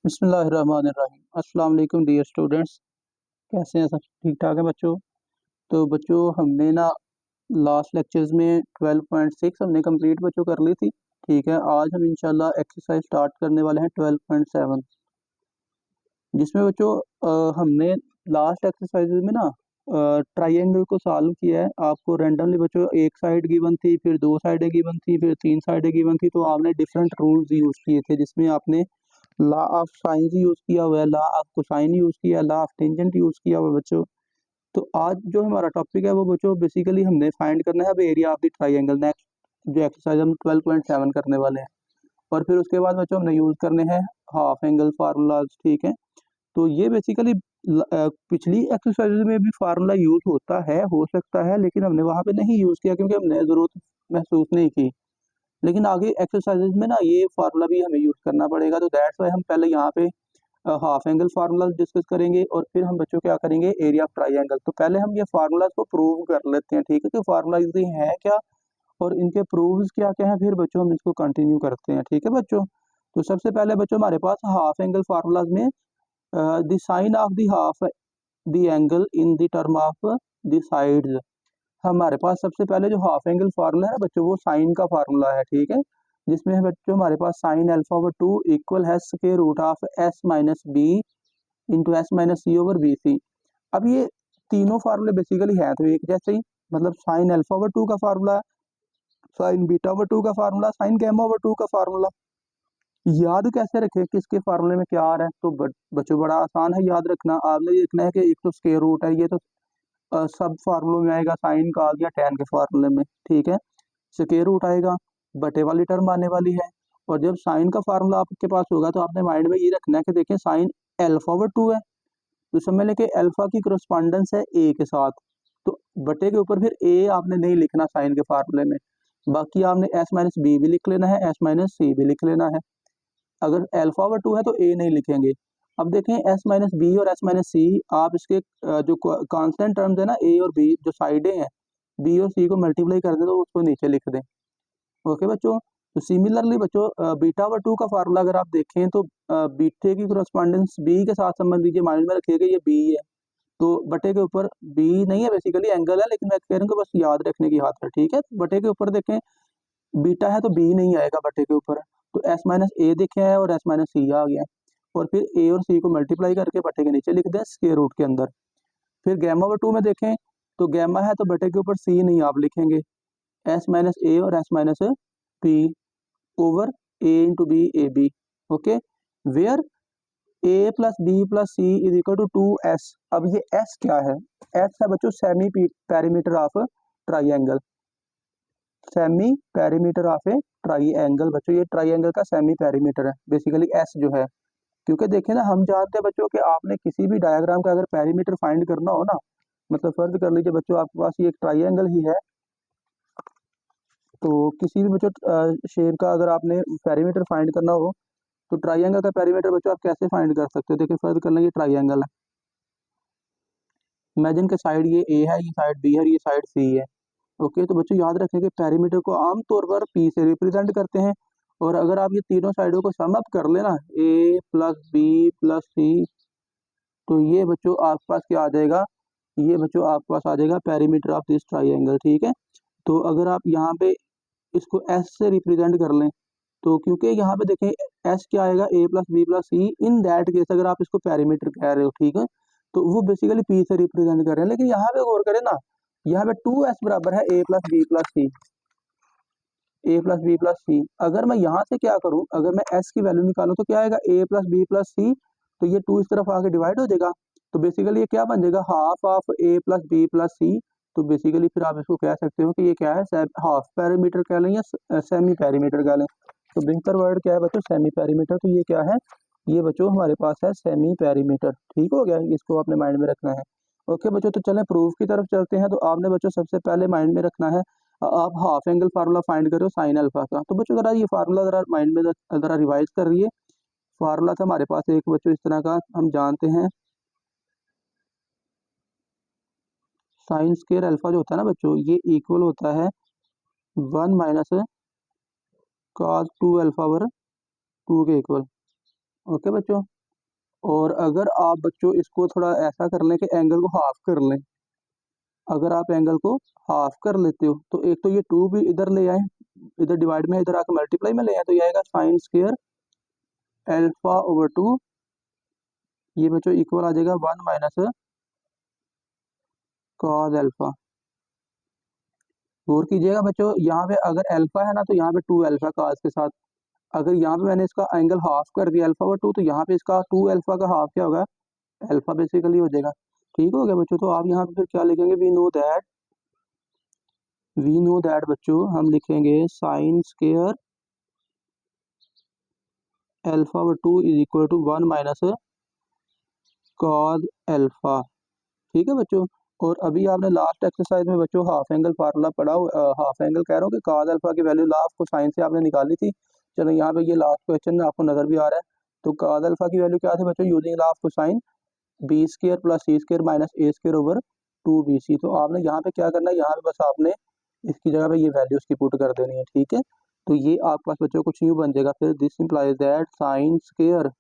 बिस्मिल्लाहिर्रहमानिर्रहीम। अस्सलाम वालेकुम डियर स्टूडेंट्स। कैसे हैं? सब ठीक ठाक है बच्चों। तो बच्चों हमने ना लास्ट लेक्चर्स में 12.6 हमने कंप्लीट बच्चों कर ली थी। ठीक है, आज हम इंशाल्लाह एक्सरसाइज स्टार्ट करने वाले हैं 12.7, जिसमें बच्चों हमने लास्ट एक्सरसाइज में ना ट्राइंगल को सॉल्व किया है। आपको रैंडमली बच्चों एक साइड गिवन थी, फिर दो साइडें गिवन थी, फिर तीन साइडें गिवन थी। तो आपने डिफरेंट रूल्स यूज़ किए थे, जिसमें आपने लॉ ऑफ साइंस यूज किया हुआ है, लॉ ऑफ कोसाइन यूज किया, लॉ ऑफ टेंजेंट यूज किया हुआ है बच्चों। तो आज जो हमारा टॉपिक है वो बच्चों बेसिकली हमने फाइंड करना है अब area of the triangle. Next जो एक्सरसाइज हम 12.7 करने वाले हैं, और फिर उसके बाद बच्चों हमने यूज करने हैं हाफ एंगल फार्मूलाज। ठीक है, तो ये बेसिकली पिछली एक्सरसाइज में भी फार्मूला यूज होता है, हो सकता है, लेकिन हमने वहां पे नहीं यूज किया क्योंकि हमने जरूरत महसूस नहीं की। लेकिन आगे एक्सरसाइजेज में ना ये फार्मूला भी हमें यूज करना पड़ेगा। तो दैट्स वाई हम पहले यहाँ पे हाफ एंगल फार्मूला डिस्कस करेंगे, और फिर हम बच्चों क्या करेंगे एरिया ऑफ ट्राइंगल। तो पहले हम ये फार्मूलाज को प्रूव कर लेते हैं। ठीक है, कि फार्मूला है क्या और इनके प्रूव्स क्या क्या है, फिर बच्चों हम इसको कंटिन्यू करते हैं। ठीक है बच्चों, तो सबसे पहले बच्चों हमारे पास हाफ एंगल फार्मूलाज में the sine of the half the angle in the term of the sides. हमारे पास सबसे पहले जो हाफ एंगल फार्मूला है बच्चों वो साइन का फार्मूला है। ठीक है, जिसमें है बच्चों हमारे पास साइन अल्फा ओवर 2 इक्वल है square root of s minus B into S minus C over B c. अब ये तीनों फार्मूले बेसिकली हैं तो एक जैसे ही, मतलब साइन अल्फा ओवर 2 का फार्मूला, साइन बीटा ओवर 2 का फार्मूला, साइन गैमा ओवर 2 का फार्मूला। याद कैसे रखें किसके फार्मूले में क्या आ रहा है? तो बच्चों बड़ा आसान है याद रखना। आपने देखना है कि एक तो स्क्वायर रूट है, ये तो सब फार्मूलों में आएगा, साइन का आ गया टैन के फार्मूले में। ठीक है, स्क्वायर रूट आएगा, बटे वाली टर्म आने वाली है। और जब साइन का फार्मूला आपके पास होगा तो आपने माइंड में ये रखना है कि देखिए साइन अल्फा ओवर 2 है, तो समझ लें कि अल्फा की करस्पॉन्डेंस है ए के साथ। तो बटे के ऊपर फिर ए आपने नहीं लिखना साइन के फार्मूले में, बाकी आपने एस माइनस बी भी लिख लेना है, एस माइनस सी भी लिख लेना है। अगर अल्फा ओवर 2 है तो ए नहीं लिखेंगे। अब देखें एस माइनस बी और एस माइनस सी, आप इसके जो कांस्टेंट टर्म्स है ना ए और बी, जो साइडें हैं बी और सी को मल्टीप्लाई कर दें तो उसको नीचे लिख दें। ओके बच्चों, तो सिमिलरली बच्चों बीटा ओवर 2 का फार्मूला अगर आप देखें तो बीटे की करस्पॉन्डेंस बी के साथ समझ लीजिए, माइंड में रखिएगा ये बी है, तो बटे के ऊपर बी नहीं है, बेसिकली एंगल है, लेकिन मैं कह रहा हूँ कि बस याद रखने की बात है। ठीक है, तो बटे के ऊपर देखें बीटा है तो बी नहीं आएगा बटे के ऊपर, तो एस माइनस ए दिखे है और एस माइनस सी आ गया, और फिर ए और सी को मल्टीप्लाई करके बटे के नीचे लिख दें स्क्वायर रूट के अंदर। फिर गैमा ओवर 2 में देखें तो गैमा है तो बटे के ऊपर सी नहीं आप लिखेंगे, एस माइनस ए और s minus p over a into b a b. Okay, where a plus B plus c is equal to 2s। अब ये s क्या है? s है बच्चों semi perimeter of triangle, semi perimeter of a triangle. बच्चों ये triangle का semi perimeter है बेसिकली s जो है। क्योंकि देखें ना, हम जानते हैं बच्चों कि आपने किसी भी डायग्राम का अगर पेरीमीटर फाइंड करना हो ना, मतलब फर्ज कर लीजिए बच्चों आपके पास ये एक ट्राइंगल ही है, तो किसी भी बच्चों शेप का अगर आपने पेरीमीटर फाइंड करना हो तो ट्राइंगल का पेरीमीटर बच्चों आप कैसे फाइंड कर सकते हो? देखिए फर्ज कर लें ये ट्राइंगल है, इमेजिन के साइड ये ए है, ये साइड बी है और ये साइड सी है। ओके, तो बच्चों याद रखें कि पेरीमीटर को आमतौर पर पी से रिप्रेजेंट करते हैं, और अगर आप ये तीनों साइडों को सम अप कर लेना ए प्लस बी प्लस सी, तो ये बच्चों आपके पास क्या आ जाएगा? ये बच्चों आपके पास आ जाएगा पेरीमीटर ऑफ दिस ट्राइंगल। ठीक है, तो अगर आप यहाँ पे इसको एस से रिप्रेजेंट कर लें, तो क्योंकि यहाँ पे देखें एस क्या आएगा A plus B plus C, in that case अगर आप इसको पेरीमीटर कह रहे हो, ठीक है, तो वो बेसिकली पी से रिप्रेजेंट कर रहे हैं। लेकिन यहाँ पे गौर करें ना, यहाँ पे 2s बराबर है ए प्लस बी प्लस सी, ए प्लस बी प्लस सी। अगर मैं यहाँ से क्या करूँ, अगर मैं s की वैल्यू निकालूँ तो क्या आएगा? A plus B plus C, तो ये 2 इस तरफ आके डिवाइड हो जाएगा, तो बेसिकली ये क्या बन जाएगा? Half of A plus B plus C. तो बेसिकली फिर आप इसको कह सकते हो कि ये क्या है? हाफ पेरीमीटर कह लें या सेमी पेरीमीटर कह लें, तो बेहतर वर्ड क्या है बच्चों? Semi perimeter. तो ये क्या है? ये बच्चों हमारे पास है सेमी पेरीमीटर। ठीक हो गया, इसको आपने माइंड में रखना है। ओके बच्चों, तो चलें प्रूफ की तरफ चलते हैं। तो आपने बच्चों सबसे पहले माइंड में रखना है, आप हाफ एंगल फार्मूला फाइंड करो साइन अल्फा का। तो बच्चों जरा ये फार्मूला जरा माइंड में जरा रिवाइज कर रही है। फार्मूला था हमारे पास एक बच्चों इस तरह का, हम जानते हैं साइन स्क्वायर अल्फा जो होता है ना बच्चों, ये इक्वल होता है 1 माइनस कॉस 2 अल्फा ओवर 2 के इक्वल। ओके बच्चों, और अगर आप बच्चों इसको थोड़ा ऐसा कर लें कि एंगल को हाफ कर लें, अगर आप एंगल को हाफ कर लेते हो तो एक तो ये 2 भी इधर ले आए, इधर डिवाइड में इधर आकर मल्टीप्लाई में ले आए, तो ये आएगा साइन स्क्वायर अल्फा ओवर 2, ये बच्चों इक्वल आ जाएगा 1 माइनस कॉस अल्फा। गौर कीजिएगा बच्चों, यहाँ पे अगर अल्फा है ना तो यहाँ पे 2 अल्फा कॉस के साथ, अगर यहाँ पे मैंने इसका एंगल हाफ कर दिया अल्फा ओवर 2, तो यहाँ पे इसका 2 अल्फा का हाफ क्या होगा, अल्फा बेसिकली हो जाएगा। ठीक हो गया बच्चों, तो आप यहाँ पे फिर क्या लिखेंगे, वी नो दैट बच्चों हम लिखेंगे sine square alpha over 2 is equal to 1 minus cos alpha. ठीक है बच्चों, और अभी आपने लास्ट एक्सरसाइज में बच्चों हाफ एंगल फार्मूला पढ़ा, हाफ एंगल कह रहा हूँ कि कॉस अल्फा की वैल्यू लास्ट को साइन से आपने निकाली थी। चलो यहाँ पे ये लास्ट क्वेश्चन में आपको नजर भी आ रहा है, तो कॉस अल्फा की वैल्यू क्या थी बच्चों, यूजिंग लास्ट को साइन बी स्क्र प्लस सी स्क्र माइनस ए स्क्र ओवर 2bc। तो आपने यहाँ पे क्या करना है, यहाँ पे बस आपने इसकी जगह पे ये वैल्यू उसकी पुट कर देनी है। ठीक है, तो ये आपके पास बच्चों कुछ यूँ बन जाएगा, फिर this implies that sine square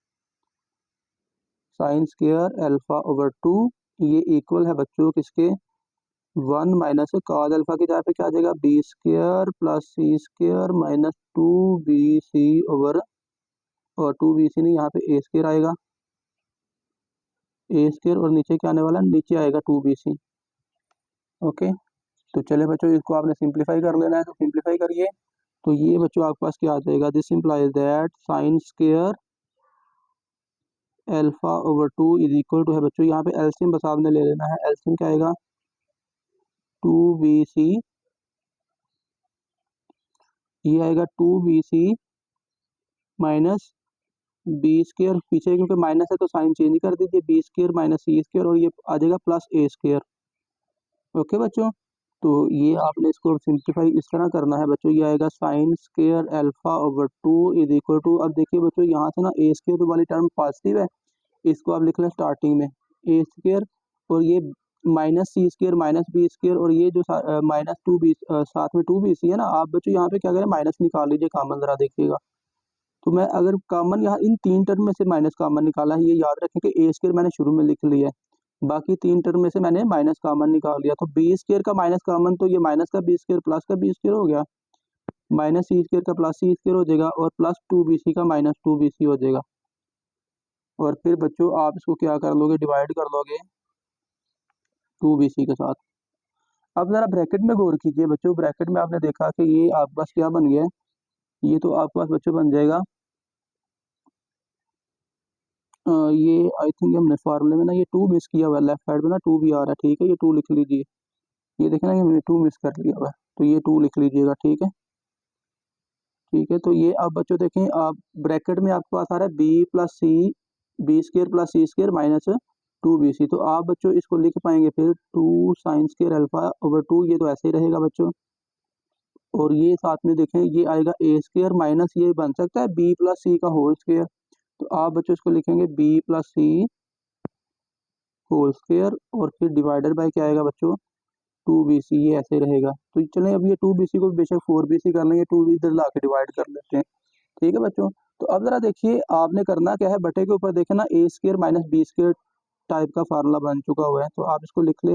alpha over 2 ये इक्वल है बच्चों किसके, 1 माइनस कॉस अल्फा की जगह पे क्या आ जाएगा, बी स्क्र प्लस सी स्क्र माइनस 2bc ओवर, और 2bc नहीं यहाँ पे ए स्क्र आएगा, ए स्क्र और नीचे क्या आने वाला है, नीचे आएगा 2bc। ओके, तो चले बच्चों इसको आपने सिंप्लीफाई कर लेना है, तो सिंप्लीफाई करिए, तो ये बच्चों आपके पास क्या आ जाएगा, this implies that sine square alpha over 2 is equal to है बच्चों, यहाँ पे एलसीएम बस आपने ले लेना है, एलसीएम क्या आएगा 2bc, ये आएगा 2bc माइनस बी स्क्र, पीछे क्योंकि माइनस है तो साइन चेंज कर दीजिए, बी स्क्र माइनस सी स्क्र, और ये आ जाएगा प्लस ए स्क्र। ओके बच्चों, तो ये आपने इसको सिंप्लीफाई इस तरह करना है बच्चों, ये आएगा sine square alpha over 2 is equal to, अब देखिए बच्चों यहाँ से ना ए स्क्वायर वाली टर्म पॉजिटिव है, इसको आप लिख लें स्टार्टिंग में ए स्क्वायर, और ये माइनस सी स्क्वायर माइनस बी स्क्वायर, और ये जो माइनस 2b साथ में 2bc है ना, आप बच्चों यहाँ पे क्या करें माइनस निकाल लीजिए कॉमन, जरा देखिएगा। तो मैं अगर कॉमन यहाँ इन 3 टर्म में से माइनस कॉमन निकाला है, ये याद रखें कि ए स्क्वायर मैंने शुरू में लिख लिया है, बाकी 3 टर्म में से मैंने माइनस कॉमन निकाल लिया, तो बी स्क्वायर का माइनस कॉमन, तो ये माइनस का बी स्क्वायर प्लस का बी स्क्वायर हो गया, माइनस सी स्क्वायर का प्लस सी स्क्वायर हो जाएगा, और प्लस 2bc का माइनस 2bc हो जाएगा। और फिर बच्चों आप इसको क्या कर लोगे, डिवाइड कर लोगे 2bc के साथ। अब जरा ब्रैकेट में गौर कीजिए बच्चों, ब्रैकेट में आपने देखा कि ये आपके पास क्या बन गया है, ये तो आपके पास बच्चों बन जाएगा, ये आई थिंक हमने फार्मूले में ना ये 2 मिस किया हुआ है, लेफ्ट साइड में ना 2 भी आ रहा है। ठीक है, ये 2 लिख लीजिए, ये देखें ना, ये हमने 2 मिस कर लिया हुआ है, तो ये 2 लिख लीजिएगा। ठीक है, ठीक है, तो ये अब बच्चों देखें, आप ब्रैकेट में आपके पास आ रहा है बी प्लस सी, बी स्क्र प्लस सी स्क्र माइनस 2bc, तो आप बच्चों इसको लिख पाएंगे फिर 2 साइन स्क्र अल्फा ओवर 2, ये तो ऐसे ही रहेगा बच्चों, और ये साथ में देखें ये आएगा ए स्क्र माइनस, ये बन सकता है बी प्लस सी का होल स्क्र, तो आप बच्चों इसको लिखेंगे बी प्लस सी होल स्क्र, और फिर डिवाइडेड बाय क्या आएगा बच्चों 2bc, ये ऐसे रहेगा। तो चलें अब ये 2bc को बेशक 4bc कर लेंगे, 2 इधर ला के डिवाइड कर लेते हैं। ठीक है बच्चों, तो अब जरा देखिए आपने करना क्या है, बटे के ऊपर देखें ना A square minus B square type का फार्मूला बन चुका हुआ है, तो आप इसको लिख ले,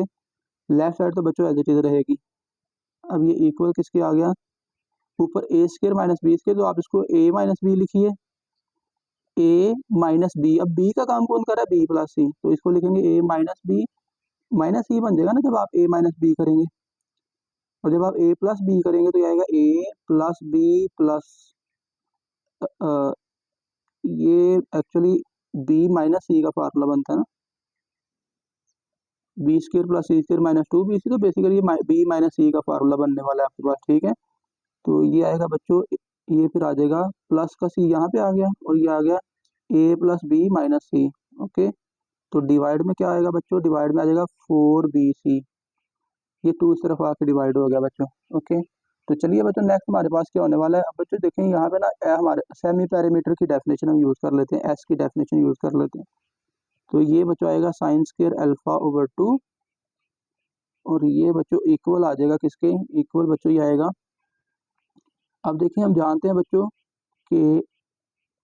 लेफ्ट साइड तो बच्चों एज इट इज रहेगी। अब ये इक्वल किसके आ गया, ऊपर ए स्क्र माइनस बी स्क्र, तो आप इसको ए माइनस बी लिखिए, ए माइनस बी, अब बी का काम कौन कर रहा है, बी प्लस सी, तो इसको लिखेंगे ए माइनस बी, माइनस सी बन जाएगा ना जब आप ए माइनस बी करेंगे, और जब आप ए प्लस बी करेंगे तो ये आएगा ए प्लस बी प्लस, ये एक्चुअली बी माइनस सी का फार्मूला बनता है ना, बी स्क्र प्लस सी स्क्र माइनस 2bc, तो बेसिकली ये बी माइनस सी का फार्मूला बनने वाला है आपके पास। ठीक है, तो ये आएगा बच्चों, ये फिर आ जाएगा प्लस का सी यहाँ पे आ गया, और ये आ गया ए प्लस बी माइनस सी। ओके, तो डिवाइड में क्या आएगा बच्चों, डिवाइड में आ जाएगा 4bc, ये 2 इस तरफ आके डिवाइड हो गया बच्चों। ओके, तो चलिए बच्चों नेक्स्ट हमारे पास क्या होने वाला है, अब बच्चों देखें यहाँ पे ना हमारे सेमी पैरामीटर की डेफिनेशन हम यूज़ कर लेते हैं, एस की डेफिनेशन यूज़ कर लेते हैं, तो ये बच्चों आएगा साइन स्क्वायर अल्फा ओवर 2, और ये बच्चों इक्वल आ जाएगा किसके, इक्वल बच्चों ये आएगा, अब देखिए हम जानते हैं बच्चों कि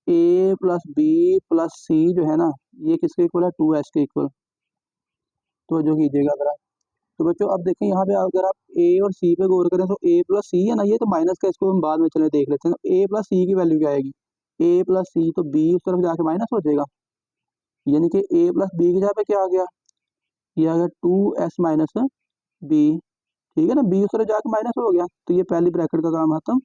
ए प्लस बी प्लस सी जो है ना, ये किसके इक्वल है, 2s के इक्वल। तो जो कीजिएगा ज़रा। तो बच्चों अब देखें यहाँ पे अगर आप ए और सी पे गौर करें तो ए प्लस सी है ना, ये तो माइनस का, इसको हम बाद में चले देख लेते हैं। तो ए प्लस सी की वैल्यू क्या आएगी, ए प्लस सी, तो बी उस तरफ जाके माइनस हो जाएगा, यानी कि ए प्लस बी की जगह पे क्या आ गया, ये आ गया 2s माइनस बी। ठीक है ना, बी उस तरफ जाके माइनस हो गया, तो ये पहली ब्रैकेट का काम खत्म।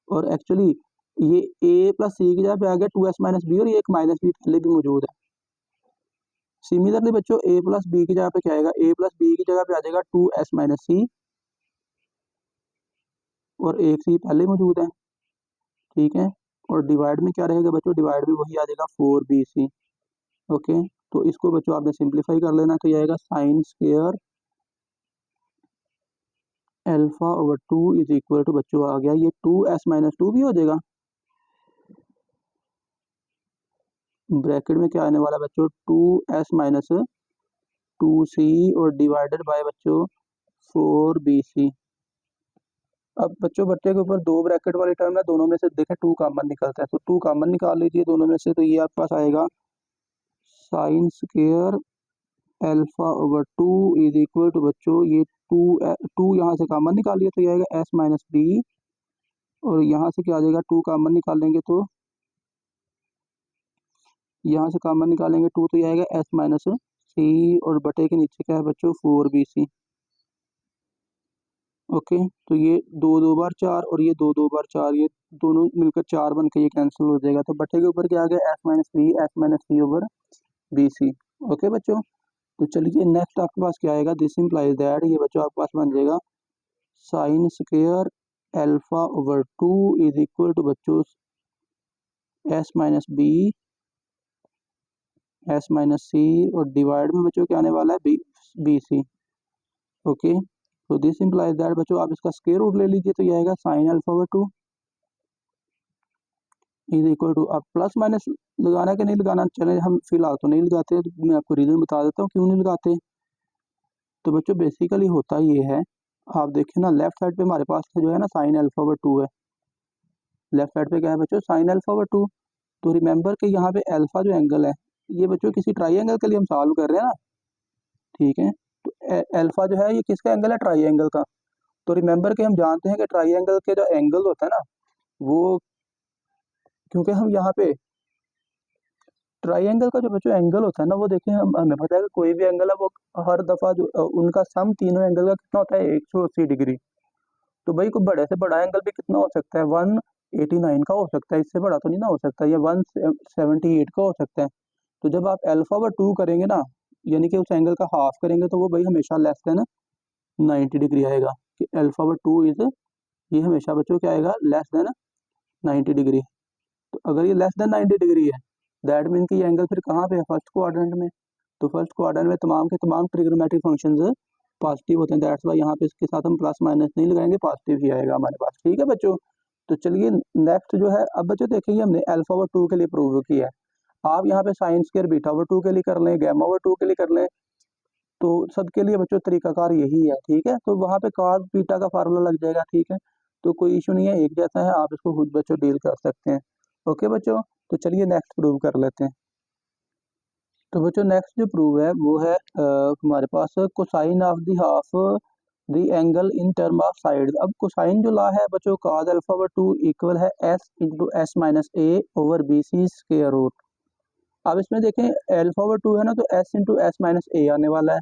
और एक्चुअली ये ए प्लस सी की जगह पे आ गया 2s माइनस बी, और ये एक माइनस बी पहले भी मौजूद है। सिमिलरली बच्चों ए प्लस बी की जगह पे क्या आएगा, ए प्लस बी की जगह पे आ जाएगा 2s माइनस सी, और एक सी पहले मौजूद है। ठीक है, और डिवाइड में क्या रहेगा बच्चों, डिवाइड में वही आ जाएगा 4bc। ओके, तो इसको बच्चों आपने सिंप्लीफाई कर लेना, तो ये आएगा sine square alpha over 2 is equal to, बच्चों आ गया ये 2s माइनस 2 भी हो जाएगा, ब्रैकेट में क्या आने वाला है बच्चों, 2s माइनस 2c, और डिवाइडेड बाय बच्चों 4bc। अब बच्चों बच्चे के ऊपर दो ब्रैकेट वाली टर्म है, दोनों में से देखें 2 कॉमन निकलता है, तो 2 कॉमन निकाल लीजिए दोनों में से, तो ये आपके पास आएगा sine square alpha over 2 is equal to बच्चों ये 2 यहाँ से कॉमन निकालिए तो ये आएगा s माइनस बी, और यहाँ से क्या आ जाएगा, 2 कॉमन निकालेंगे तो यहाँ से कॉमन निकालेंगे 2, तो ये आएगा s माइनस सी, और बटे के नीचे क्या है बच्चों 4bc। ओके, तो ये 2 2 बार 4, और ये 2 2 बार 4, ये दोनों मिलकर 4 बन के ये कैंसिल हो जाएगा, तो बटे के ऊपर क्या आ गया s माइनस सी ओवर bc। ओके बच्चों, तो चलिए नेक्स्ट आपके पास क्या आएगा, दिस इम्प्लाइज दैट, ये बच्चों आपके पास बन जाएगा sine square alpha over 2 is equal to बच्चों s minus B, S minus C, और डिवाइड में बच्चों क्या आने वाला है, बी सी। ओके, तो दिस इम्प्लाइज दैट बच्चों आप इसका स्क्वायर रूट ले लीजिए, तो ये आएगा sine alpha over 2 is equal to, अब प्लस माइनस लगाना है कि नहीं लगाना, चले हम फिलहाल तो नहीं लगाते, तो मैं आपको रीजन बता देता हूँ क्यों नहीं लगाते। तो बच्चों बेसिकली होता ये है, आप देखें ना लेफ्ट साइड पे हमारे पास जो है ना साइन अल्फा ओवर 2 है, लेफ्ट साइड पे क्या है बच्चों, साइन अल्फा ओवर 2। तो रिमेंबर कि यहाँ पे अल्फा जो एंगल है, ये बच्चों किसी ट्राइंगल के लिए हम सॉल्व कर रहे हैं ना, ठीक है। तो अल्फा जो है ये किसका एंगल है, ट्राइंगल का। तो रिमेंबर कि हम जानते हैं कि ट्राइंगल के जो एंगल होता है ना, वो, क्योंकि हम यहाँ पे ट्राइंगल का जो बच्चों एंगल होता है ना, वो देखें हमें पता है कि कोई भी एंगल है वो हर दफा जो उनका सम तीनों एंगल का कितना होता है, 180 डिग्री। तो भाई कोई बड़े से बड़ा एंगल भी कितना हो सकता है, 189 का हो सकता है, इससे बड़ा तो नहीं ना हो सकता, या 178 का हो सकता है। तो जब आप अल्फा ओवर 2 करेंगे ना, यानी कि उस एंगल का हाफ करेंगे, तो वो भाई हमेशा लेस देन 90 डिग्री आएगा, कि अल्फा ओवर 2 इज, ये हमेशा बच्चों क्या आएगा, लेस देन 90 डिग्री। तो अगर ये लेस देन 90 डिग्री है, दैट मीन कि ये एंगल फिर कहाँ पे है, फर्स्ट क्वाड्रेंट में। तो फर्स्ट क्वाड्रेंट में तमाम के तमाम ट्रिग्नोमेट्रिक फंक्शंस पॉजिटिव होते हैं, दैट्स वाई यहाँ पे इसके साथ हम प्लस माइनस नहीं लगाएंगे, पॉजिटिव ही आएगा हमारे पास। ठीक है बच्चों, तो चलिए नेक्स्ट जो है, अब बच्चों देखेंगे हमने अल्फा ओवर 2 के लिए प्रूव किया है, आप यहाँ पे साइन स्क्वायर बीटा ओवर 2 के लिए कर लें, गैमा ओवर 2 के लिए कर लें, तो सबके लिए बच्चों तरीकाकार यही है। ठीक है, तो वहाँ पे cos बीटा का फार्मूला लग जाएगा। ठीक है, तो कोई इशू नहीं है, एक जैसा है, आप इसको खुद बच्चों डील कर सकते हैं। ओके बच्चों, तो चलिए नेक्स्ट प्रूव कर लेते हैं। तो बच्चों नेक्स्ट जो प्रूव है वो है हमारे पास cosine of the half the angle in term of side. अब कोसाइन जो ला है बच्चों, cos अल्फा ओवर 2 इक्वल है s into S minus A over B C square root. अब इसमें देखें अल्फा ओवर 2 है ना, तो s into S minus a आने वाला है,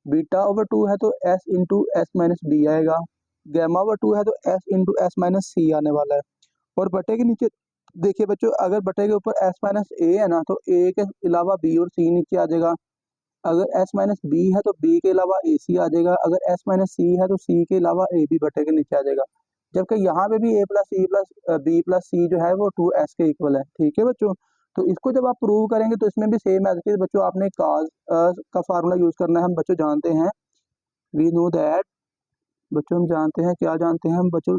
बीटा ओवर 2 है तो s into S minus b आएगा, गैमा ओवर 2 है तो s into S minus c आने वाला है। और बटे के नीचे देखिए बच्चों, अगर बटे के ऊपर s माइनस ए है ना, तो a के अलावा b और c नीचे आ जाएगा, अगर s माइनस बी है तो b के अलावा ए सी आ जाएगा, अगर s माइनस सी है तो c के अलावा a भी बटे के नीचे आ जाएगा। जबकि यहाँ पे भी a plus C plus B plus C जो है वो 2s के इक्वल है। ठीक है बच्चों, तो इसको जब आप प्रूव करेंगे तो इसमें भी सेम एज इट इज बच्चों, आपने cos का फार्मूला यूज करना है। हम बच्चों जानते हैं, वी नो दैट, बच्चों हम जानते हैं, क्या जानते हैं हम बच्चों,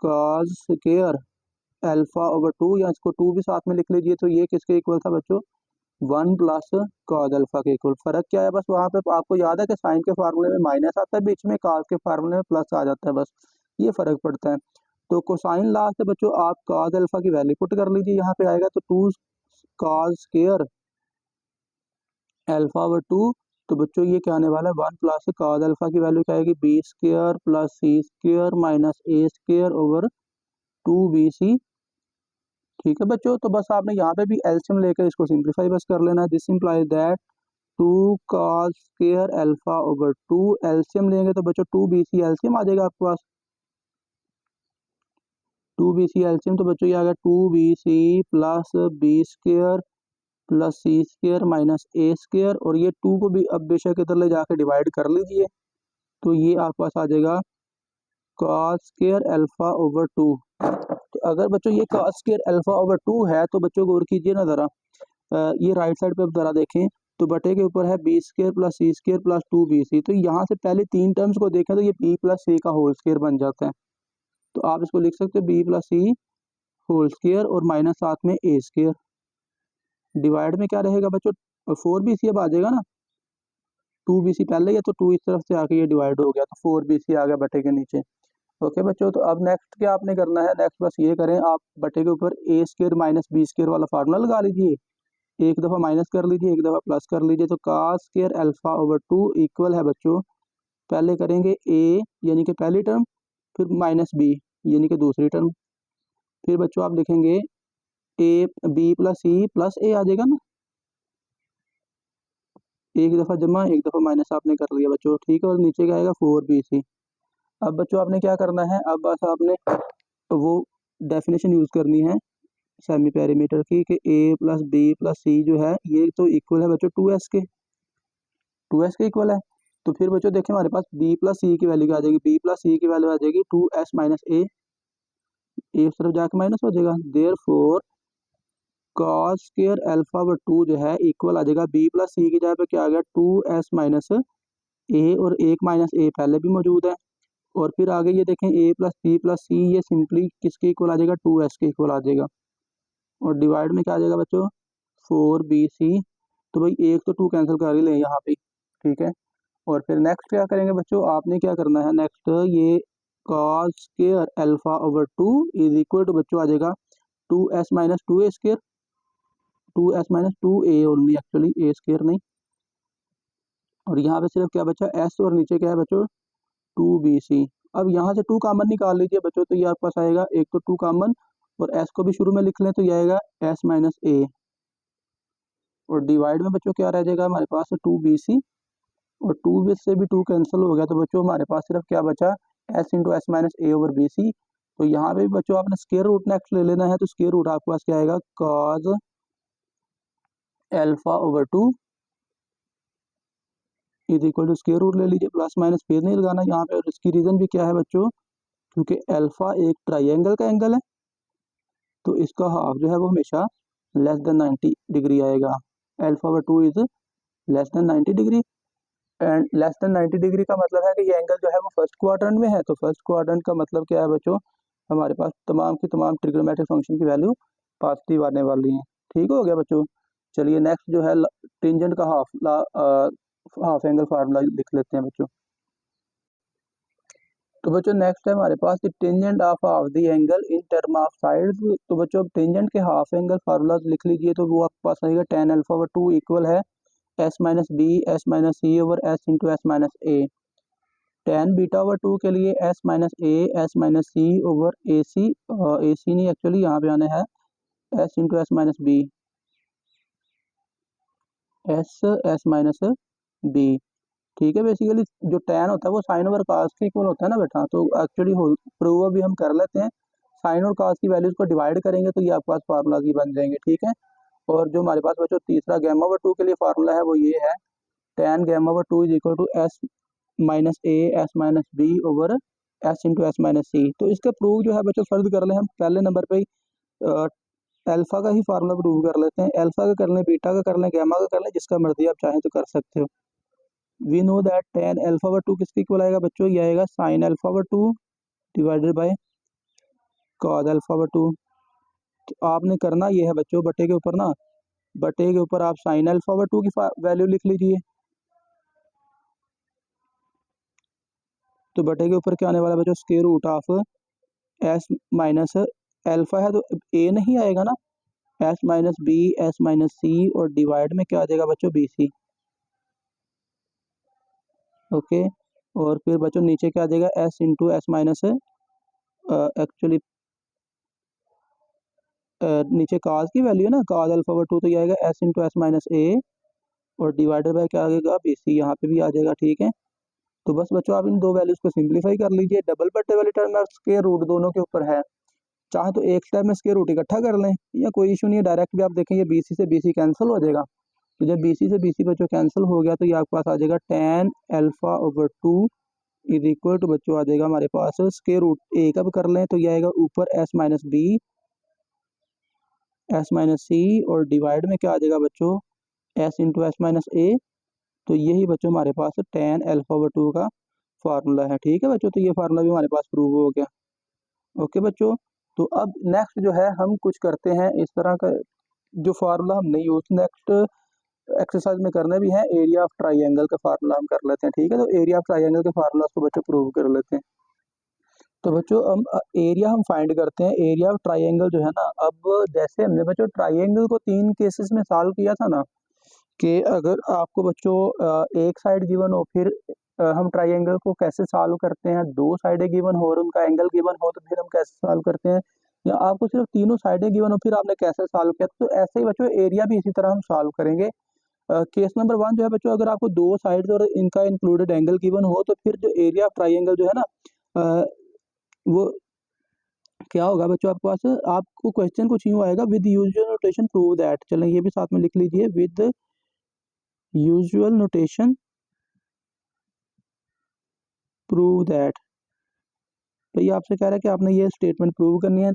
cos स्क्वायर अल्फा ओवर 2, या इसको 2 भी साथ में लिख लीजिए, तो ये किसके इक्वल था बच्चों, 1 प्लस cos अल्फा के इक्वल। फर्क क्या है, बस वहाँ पे आपको याद है कि साइन के फार्मूले में माइनस आता है बीच में, cos के फार्मूले में प्लस आ जाता है, बस ये फर्क पड़ता है। तो कोसाइन लॉ से बच्चों आप cos अल्फा की वैल्यू पुट कर लीजिए, यहाँ पे आएगा तो 2 cos स्क्वायर अल्फा ओवर 2, तो बच्चों ये क्या आने वाला है 1 प्लस कॉस अल्फा की वैल्यू क्या आएगी B square plus C square minus A square over 2bc। ठीक है बच्चों, तो बस आपने यहाँ पे भी एलसीएम लेकर इसको सिंप्लीफाई बस कर लेना है। This implies that 2 cos square alpha over 2, LCM लेंगे तो बच्चों 2bc एलसीएम आ जाएगा आपके पास। 2bc एलसीएम तो बच्चों ये आ गया 2bc plus B square plus C square minus A square, और ये 2 को भी अब बेशक इधर ले जाकर डिवाइड कर लीजिए, तो ये आपके पास आ जाएगा कॉस स्क्वायर अल्फा ओवर 2। तो अगर बच्चों ये कॉस स्क्वायर अल्फा ओवर 2 है तो बच्चों गौर कीजिए ना ज़रा, ये राइट साइड पे अब ज़रा देखें तो बटे के ऊपर है B square plus C square plus 2bc, तो यहाँ से पहले 3 टर्म्स को देखें तो ये बी प्लस सी का होल स्क्वायर बन जाता है। तो आप इसको लिख सकते हो बी प्लस सी होल स्क्वायर और माइनस साथ में ए स्क्वायर। डिवाइड में क्या रहेगा बच्चों 4bc अब आ जाएगा ना, 2bc पहले है तो 2 इस तरफ से आके ये डिवाइड हो गया तो 4bc आ गया बटे के नीचे। ओके बच्चों, तो अब नेक्स्ट क्या आपने करना है, नेक्स्ट बस ये करें आप बटे के ऊपर ए स्क्वायर माइनस बी स्क्वायर वाला फार्मूला लगा लीजिए, एक दफ़ा माइनस कर लीजिए एक दफ़ा प्लस कर लीजिए, तो cos square alpha over 2 equal है बच्चों, पहले करेंगे ए यानी कि पहली टर्म, फिर माइनस बी यानी कि दूसरी टर्म, फिर बच्चों आप लिखेंगे A B plus C plus A आ जाएगा ना, एक दफ़ा जमा एक दफ़ा माइनस आपने कर लिया बच्चों, ठीक है, और नीचे क्या आएगा 4bc। अब बच्चों आपने क्या करना है, अब बस आपने वो डेफिनेशन यूज़ करनी है सेमी पेरीमीटर की कि ए प्लस बी प्लस सी जो है ये तो इक्वल है बच्चों 2s के इक्वल है। तो फिर बच्चों देखें हमारे पास बी प्लस सी की वैल्यू क्या आ जाएगी, बी प्लस सी की वैल्यू आ जाएगी 2s माइनस ए उस तरफ जाके माइनस हो जाएगा, therefore cos square alpha over 2 जो है इक्वल आ जाएगा बी प्लस सी की जगह पे क्या आ गया 2s माइनस ए, और एक माइनस ए पहले भी मौजूद है, और फिर आगे ये देखें ए प्लस बी प्लस सी ये सिंपली किसके इक्वल आ जाएगा 2s के इक्वल आ जाएगा, और डिवाइड में क्या आ जाएगा बच्चों 4bc। तो भाई एक तो 2 कैंसिल कर ही लें यहाँ पे, ठीक है। और फिर नेक्स्ट क्या करेंगे बच्चों, आपने क्या करना है नेक्स्ट, ये cos square alpha over 2 is equal to बच्चों आ जाएगा 2s minus 2a square, 2s minus 2a only, actually A square नहीं, और यहाँ पे सिर्फ क्या बचा s और नीचे क्या है बच्चों 2bc। अब यहाँ से 2 कॉमन निकाल लीजिए बच्चों, तो ये आपके पास आएगा एक तो 2 कॉमन, और s को भी शुरू में लिख लें तो ये आएगा s माइनस a, और डिवाइड में बच्चों क्या रह जाएगा हमारे पास 2bc, और 2 से भी 2 कैंसिल हो गया, तो बच्चों हमारे पास सिर्फ क्या बचा s into S minus A over B C. तो यहाँ पे भी बच्चों आपने स्क्वायर रूट नेक्स्ट ले लेना है, तो स्क्वायर रूट आपके पास क्या आएगा cos alpha over 2 is equal to square root ले लीजिए, प्लस माइनस फिर नहीं लगाना यहाँ पे, और इसकी रीज़न भी क्या है बच्चों, क्योंकि अल्फा एक ट्राइंगल का एंगल है, तो इसका हाफ जो है वो हमेशा लेस देन 90 डिग्री आएगा। Alpha over 2 is less than 90 degree, and less than 90 degree का मतलब है कि ये एंगल जो है वो फर्स्ट क्वाड्रेंट में है, तो फर्स्ट क्वाड्रेंट का मतलब क्या है बच्चों, हमारे पास तमाम की तमाम ट्रिग्नोमेट्रिक फंक्शन की वैल्यू पॉजिटिव आने वाली है। ठीक हो गया बच्चों, चलिए नेक्स्ट जो है टेंजेंट का हाफ एंगल फार्मूला लिख लेते हैं बच्चों। तो बच्चों नेक्स्ट है हमारे पास tangent of half the angle in term of sides. तो बच्चों टेंजेंट के हाफ एंगल फार्मूला लिख लीजिए, तो वो आपके पास आएगा tan अल्फा ओवर 2 इक्वल है s minus B S minus C over s into S minus A. tan beta over 2 के लिए s minus A s minus C over A C नहीं, एक्चुअली यहाँ पे आना है s into S minus B, S minus B. ठीक है, basically जो tan होता है वो साइन ओवर कास के इक्वल होता है ना बेटा, तो एक्चुअली प्रूव अभी हम कर लेते हैं, साइन और कास की वैल्यूज को डिवाइड करेंगे तो ये आपके पास फार्मूला की बन जाएंगे। ठीक है, और जो हमारे पास बच्चों तीसरा गैमा ओवर 2 के लिए फार्मूला है वो ये है tan gamma over 2 is equal to s minus A s minus B over s into S minus C. तो इसका प्रूव जो है बच्चों फर्ज कर लें हम, पहले नंबर पे अल्फा का ही फार्मूला प्रूव कर लेते हैं, अल्फा का कर लें, बीटा का कर लें, गैमा का कर लें, जिसका मर्जी आप चाहें तो कर सकते हो। We know that tan alpha over 2 किसके इक्वल आएगा बच्चों, ये आएगा sine alpha over 2 divided by cos alpha over 2। तो आपने करना ये है बच्चों, बटे के ऊपर ना, बटे के ऊपर आप साइन अल्फा ओवर 2 की वैल्यू लिख लीजिए, तो बटे के ऊपर क्या आने वाला बच्चों square root of s minus alpha है तो ए नहीं आएगा ना, s minus B S minus C, और डिवाइड में क्या आ जाएगा बच्चों बी सी। ओके। और फिर बच्चों नीचे क्या आ जाएगा, S into S minus actually नीचे काज की वैल्यू है ना, काज अल्फा ओवर 2, तो ये आएगा S into S minus a और डिवाइडेड बाय क्या आएगा बी सी, यहाँ पे भी आ जाएगा। ठीक है, तो बस बच्चों आप इन दो वैल्यूज को सिंप्लीफाई कर लीजिए। डबल बट्टे वाली टर्म में स्क्वायर रूट दोनों के ऊपर है, चाहे तो एक स्टेप में स्क्वायर रूट इकट्ठा कर लें, या कोई इशू नहीं है, डायरेक्ट भी आप देखेंगे बी सी से बी सी कैंसिल हो जाएगा। तो जब बी सी से बी सी बच्चों कैंसिल हो गया तो ये आपके पास आ जाएगा tan alpha over 2 is equal to बच्चों आ जाएगा हमारे पास स्क्वायर रूट ए का भी कर लें तो ये आएगा ऊपर s minus B S minus C और डिवाइड में क्या आ जाएगा बच्चों s into S minus A. तो यही बच्चों हमारे पास टेन एल्फा ओवर 2 का फार्मूला है। ठीक है बच्चों, तो ये फार्मूला भी हमारे पास प्रूव हो गया। ओके बच्चों, तो अब नेक्स्ट जो है हम कुछ करते हैं इस तरह का जो फार्मूला हमने यूज नेक्स्ट एक्सरसाइज में करने भी है, एरिया ऑफ ट्राइंगल का फार्मूला हम कर लेते हैं। ठीक है, तो एरिया ऑफ ट्राइंगल के फार्मूला को बच्चों प्रूव कर लेते हैं। तो बच्चों हम एरिया हम फाइंड करते हैं, एरिया ऑफ ट्राइंगल जो है ना, अब जैसे हमने बच्चों ट्राइंगल को 3 केसेस में सॉल्व किया था ना, कि अगर आपको बच्चों एक साइड गिवन हो, फिर हम ट्राइंगल को कैसे सॉल्व करते हैं, दो साइडें गिवन हो और उनका एंगल गिवन हो तो फिर हम कैसे सॉल्व करते हैं, या आपको सिर्फ तीनों साइडें गिवन हो फिर आपने कैसे सॉल्व किया। तो ऐसे ही बच्चों एरिया भी इसी तरह हम सॉल्व करेंगे। केस नंबर 1 जो है बच्चों, अगर आपको दो साइड्स और इनका इंक्लूडेड एंगल गिवन हो तो फिर जो एरिया ऑफ ट्राइंगल जो है ना वो क्या होगा बच्चों आपके पास, आपको क्वेश्चन कुछ यूँ आएगा, with usual notation prove that. चलें ये भी साथ में लिख लीजिए, with usual notation prove that. तो ये आपसे कह रहा है कि आपने ये स्टेटमेंट प्रूव करनी है।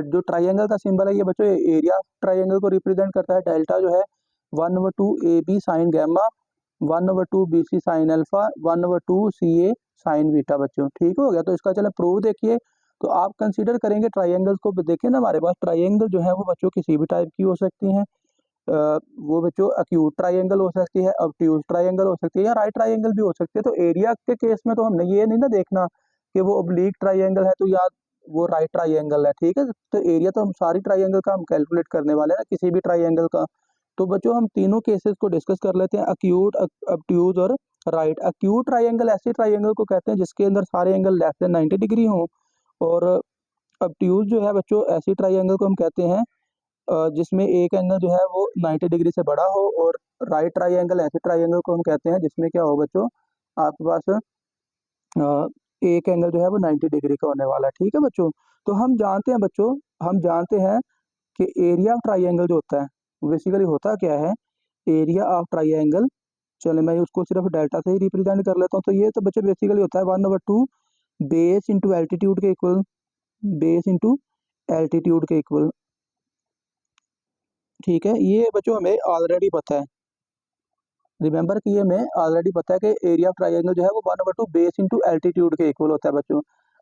जो ट्राइंगल का सिंबल है ये बच्चों एरिया ट्राइंगल को रिप्रेजेंट करता है। डेल्टा जो है 1/2 a b sine gamma, 1/2 b c sine alpha, 1/2 c a sine beta. बच्चों ठीक हो गया, तो इसका चले प्रूव देखिए। तो आप कंसीडर करेंगे ट्राइंगल्स को, देखिए ना हमारे पास ट्राइंगल जो है वो बच्चों किसी भी टाइप की हो सकती हैं। वो बच्चों एक्यूट ट्राइंगल हो सकती है, ऑब्ट्यूज ट्राइंगल हो सकती है, या राइट ट्राइंगल भी हो सकती है। तो एरिया के केस में तो हमने ये नहीं ना देखना कि वो ओब्लीक ट्राइंगल है तो या वो राइट ट्राइंगल है। ठीक है, तो एरिया तो हम सारी ट्राइंगल का हम कैलकुलेट करने वाले हैं ना, किसी भी ट्राइंगल का। तो बच्चों हम तीनों केसेस को डिस्कस कर लेते हैं, एक्यूट, ऑब्ट्यूज और राइट। एक्यूट ट्राइंगल ऐसे ट्राइंगल को कहते हैं जिसके अंदर सारे एंगल लेस देन 90 डिग्री हों, और ऑब्ट्यूज जो है बच्चों ऐसी ट्राइंगल को हम कहते हैं जिसमें एक एंगल जो है वो 90 डिग्री से बड़ा हो, और राइट ट्राइंगल ऐसे ट्राइंगल को हम कहते हैं जिसमें क्या हो बच्चों आपके पास एक एंगल जो है वो 90 डिग्री का होने वाला है। ठीक है बच्चों, तो हम जानते हैं बच्चों, हम जानते हैं कि एरिया ऑफ ट्राइंगल जो होता है बेसिकली होता क्या है, एरिया ऑफ ट्राइंगल। चलो मैं उसको सिर्फ डेल्टा से ही रिप्रेजेंट कर लेता हूँ। तो ये तो बच्चों बेसिकली होता है 1/2 बेस इंटू एल्टीट्यूड के इक्वल, बेस इंटू एल्टीट्यूड के इक्वल। ठीक है, ये बच्चों हमें ऑलरेडी पता है, रिमेंबर कि ये हमें ऑलरेडी पता है कि एरिया ऑफ ट्राइंगल जो है वो 1/2 बेस इंटू एल्टीट्यूड के इक्वल होता है बच्चों।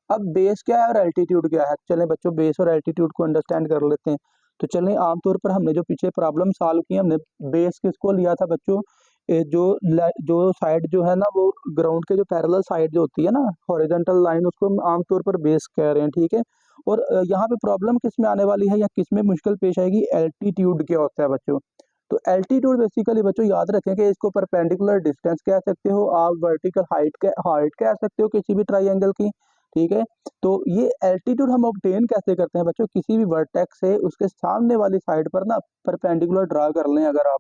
अब बेस क्या है और एल्टीट्यूड क्या है, चलें बच्चों बेस और एल्टीट्यूड को अंडरस्टैंड कर लेते हैं। तो चलें, आमतौर पर हमने जो पीछे प्रॉब्लम सॉल्व की हमने बेस किसको लिया था बच्चों, जो साइड जो है ना वो ग्राउंड के जो पैरेलल साइड जो होती है ना हॉरिजॉन्टल लाइन, उसको हम आमतौर पर बेस कह रहे हैं। ठीक है, और यहाँ पे प्रॉब्लम किस में आने वाली है या किस में मुश्किल पेश आएगी, एल्टीट्यूड क्या होता है बच्चों। तो एल्टीट्यूड बेसिकली बच्चों याद रखें कि इसको परपेंडिकुलर डिस्टेंस कह सकते हो, आप वर्टिकल हाइट कह सकते हो किसी भी ट्राइंगल की। ठीक है, तो ये एल्टीट्यूड हम ऑब्टेन कैसे करते हैं बच्चों, किसी भी वर्टेक्स से उसके सामने वाली साइड पर ना परपेंडिकुलर ड्रा कर लें अगर आप,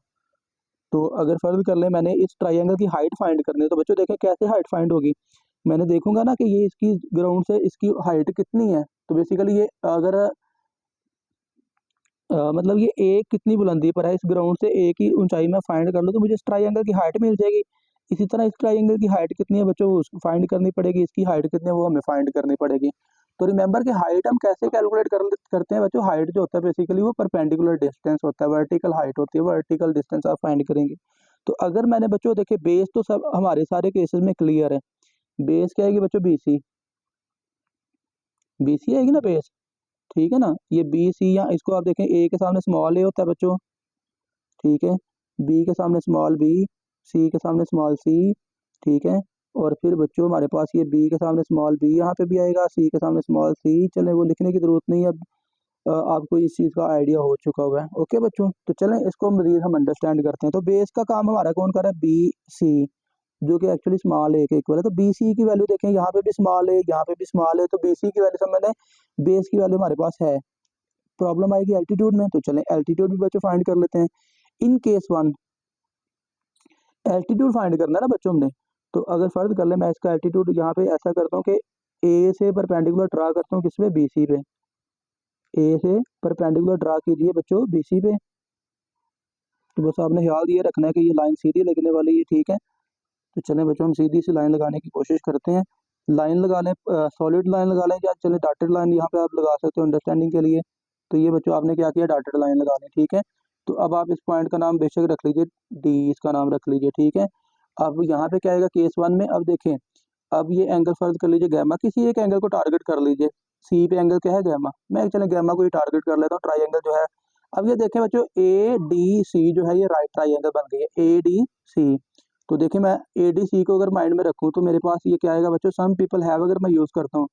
तो अगर फर्ज कर लें मैंने इस ट्राइंगल की हाइट फाइंड करनी है, तो बच्चों देखें कैसे हाइट फाइंड होगी। मैंने देखूंगा ना कि ये इसकी ग्राउंड से इसकी हाइट कितनी है, तो बेसिकली ये अगर मतलब ये ए कितनी बुलंदी पर है, इस ग्राउंड से ए की ऊंचाई में फाइंड कर लो तो मुझे इस ट्राइंगल की हाइट मिल जाएगी। इसी तरह इस ट्राइंगल की हाइट कितनी है बच्चों उसको फाइंड करनी पड़ेगी, इसकी हाइट कितनी है वो हमें फाइंड करनी पड़ेगी। तो रिमेंबर कि हाइट हम कैसे कैलकुलेट करते हैं बच्चों, हाइट जो होता है बेसिकली वो परपेंडिकुलर डिस्टेंस होता है, वर्टिकल हाइट होती है, वर्टिकल डिस्टेंस आप फाइंड करेंगे। तो अगर मैंने बच्चों देखिए बेस तो सब हमारे सारे केसेस में क्लियर है, बेस क्या आएगी बच्चों, बीसी, बीसी आएगी ना बेस। ठीक है ना, ये बी सी, या इसको आप देखें ए के सामने स्मॉल ए होता है बच्चों, ठीक है, बी के सामने स्मॉल बी, सी के सामने स्मॉल सी। ठीक है, और फिर बच्चों हमारे पास ये बी के सामने स्मॉल बी यहाँ पे भी आएगा, सी के सामने स्मॉल सी। चलें वो लिखने की जरूरत नहीं है, अब आपको इस चीज़ का आइडिया हो चुका हुआ है। ओके बच्चों, तो चलें इसको मजीद हम अंडरस्टैंड करते हैं। तो बेस का काम हमारा कौन कर रहा है, बी सी। जो कि एक्चुअली स्मॉल ए के इक्वल है। तो बी सी की वैल्यू देखें, यहाँ पे भी स्मॉल ए, यहाँ पे भी स्मॉल ए, तो बी सी की वैल्यू सब मैंने बेस की वैल्यू हमारे पास है। प्रॉब्लम आएगी एल्टीट्यूड में, तो चलें एल्टीट्यूड भी बच्चों फाइंड कर लेते हैं। In case one altitude find करना है ना बच्चों हमने, तो अगर फर्ज कर ले मैं इसका एल्टीट्यूड यहाँ पे ऐसा करता हूँ कि ए से परपेंडिकुलर ड्रा करता हूँ, किस पे, बी सी पे। ए से परपेंडिकुलर ड्रा कीजिए बच्चों बी सी पे। तो बस आपने ख्याल ये रखना है कि ये लाइन सीधी लगने वाली है, ठीक है। तो चलें बच्चों हम सीधी सी लाइन लगाने की कोशिश करते हैं। लाइन लगा लें, सॉलिड लाइन लगा लें, या चलें डॉटेड लाइन यहाँ पे आप लगा सकते हो अंडरस्टैंडिंग के लिए। तो ये बच्चों आपने क्या किया, डॉटेड लाइन लगा ली, ठीक है। तो अब आप इस पॉइंट का नाम बेशक रख लीजिए डी, इसका नाम रख लीजिए, ठीक है। अब यहाँ पे क्या आएगा केस वन में, अब देखें, अब ये एंगल फर्ज कर लीजिए गैमा, किसी एक एंगल को टारगेट कर लीजिए। सी पे एंगल क्या है, गैमा। मैं चलें गैमा को ही टारगेट कर लेता हूँ, ट्राइंगल जो है। अब ये देखें बच्चों, ए डी सी जो है ये राइट ट्राइंगल बन गई है, ए डी सी। तो देखिए मैं ए डी सी को अगर माइंड में रखूँ तो मेरे पास ये क्या आएगा बच्चों, सम पीपल हैव अगर मैं यूज़ करता हूँ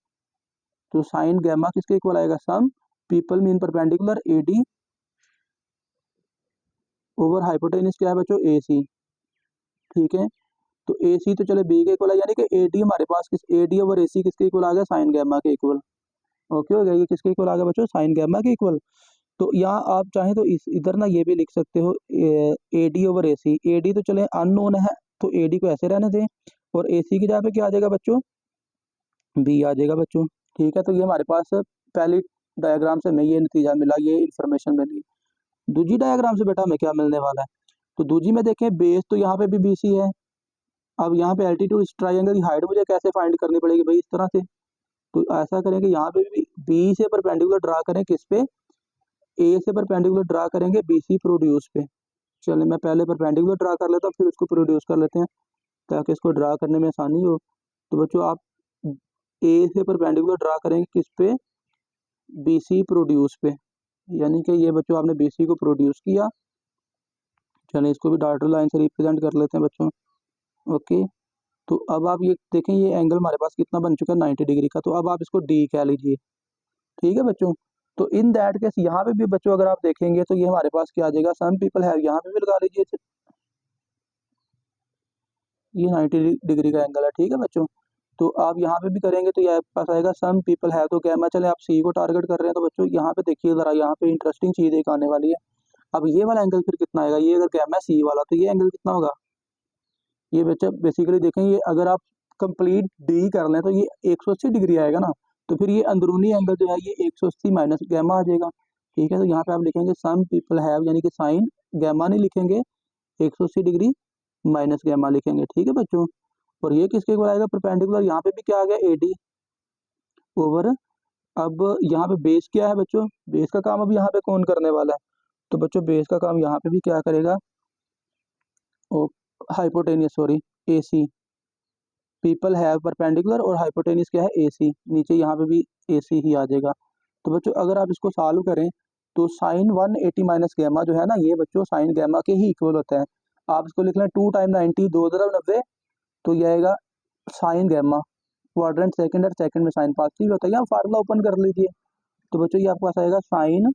तो साइन गैमा किसके इक्वल आएगा, some people mean perpendicular a D over hypotenuse क्या है बच्चों, ए सी, ठीक है। तो ए सी तो चले बी के इक्वल है, यानी कि ए डी हमारे पास किस, ए डी ओवर ए सी किसके इक्वल आ गया, साइन गैमा के इक्वल। ओके हो गया, ये किसके इक्वल आ गया बच्चों, साइन गैमा के इक्वल। तो यहाँ आप चाहें तो इस इधर ना ये भी लिख सकते हो A D over A C. A d तो चले अननोन है, तो ए डी को ऐसे रहने दें, और ए सी की जगह पे क्या आ जाएगा बच्चों, बी आ जाएगा बच्चों, ठीक है। तो ये हमारे पास पहली डायग्राम से हमें ये नतीजा मिला, ये इन्फॉर्मेशन मिली। दूसरी डायग्राम से बेटा हमें क्या मिलने वाला है, तो दूसरी में देखें बेस तो यहाँ पे भी बी सी है। अब यहाँ पे एल्टीट्यूड इस ट्राइंगल की हाइट मुझे कैसे फाइंड करनी पड़ेगी भाई, इस तरह से। तो ऐसा करें कि यहाँ पे भी बी से परपेंडिकुलर ड्रा करें, किस पे, ए से परपेंडिकुलर ड्रा करेंगे बी सी प्रोड्यूस पे। चलिए मैं पहले परपेंडिकुलर ड्रा कर लेता हूँ, फिर उसको प्रोड्यूस कर लेते हैं ताकि इसको ड्रा करने में आसानी हो। तो बच्चों आप ए से परपेंडिकुलर ड्रा करेंगे किस पे, बी सी प्रोड्यूस पे, यानी कि ये बच्चों आपने बी सी को प्रोड्यूस किया। चलिए इसको भी डॉटेड लाइन से रिप्रेजेंट कर लेते हैं बच्चों। ओके, तो अब आप ये देखें, ये एंगल हमारे पास कितना बन चुका है, 90 डिग्री का। तो अब आप इसको डी कह लीजिए, ठीक है बच्चों। तो इन दैट केस यहाँ पे भी बच्चों अगर आप देखेंगे तो ये हमारे पास क्या आ जाएगा, सम पीपल हैव, यहाँ पे भी लगा लीजिए, ये 90 डिग्री का एंगल है, ठीक है बच्चों। तो आप यहाँ पे भी करेंगे तो ये आपके पास आएगा सम पीपल है, तो गैमा, चले आप सी को टारगेट कर रहे हैं तो बच्चों यहाँ पे देखिए ज़रा, यहाँ पे इंटरेस्टिंग चीज़ एक आने वाली है। अब ये वाला एंगल फिर कितना आएगा, ये अगर गैमा सी वाला, तो ये एंगल कितना होगा, ये बच्चा बेसिकली देखें, ये अगर आप कंप्लीट डी कर लें तो ये 180 डिग्री आएगा ना। तो फिर ये अंदरूनी एंगल जो है ये 180 माइनस गैमा आ जाएगा, ठीक है। तो यहाँ पे आप लिखेंगे सम पीपल हैव, यानी कि साइन गैमा नहीं लिखेंगे, 180 डिग्री माइनस गैमा लिखेंगे, ठीक है बच्चों। और ये किसके इक्वल आएगा, परपेंडिकुलर, यहाँ पे भी क्या आ गया, ए डी ओवर, अब यहाँ पे बेस क्या है बच्चों, बेस का काम अब यहाँ पे कौन करने वाला है, तो बच्चों बेस का काम यहाँ पे भी क्या करेगा, oh hypotenuse, sorry, A C, people have perpendicular, और हाइपोटेनियस क्या है, ए सी, नीचे यहाँ पे भी ए सी ही आ जाएगा। तो बच्चों अगर आप इसको सॉल्व करें तो साइन 180 माइनस गैमा जो है ना, ये बच्चों साइन गैमा के ही इक्वल होता है। आप इसको लिख लें 2 टाइम 90, 2 × 90, तो ये आएगा साइन गैमा, क्वाड्रेंट सेकंड और सेकंड में साइन पॉजिटिव होता है, या फार्मूला ओपन कर लीजिए। तो बच्चों ये आपके पास आएगा sine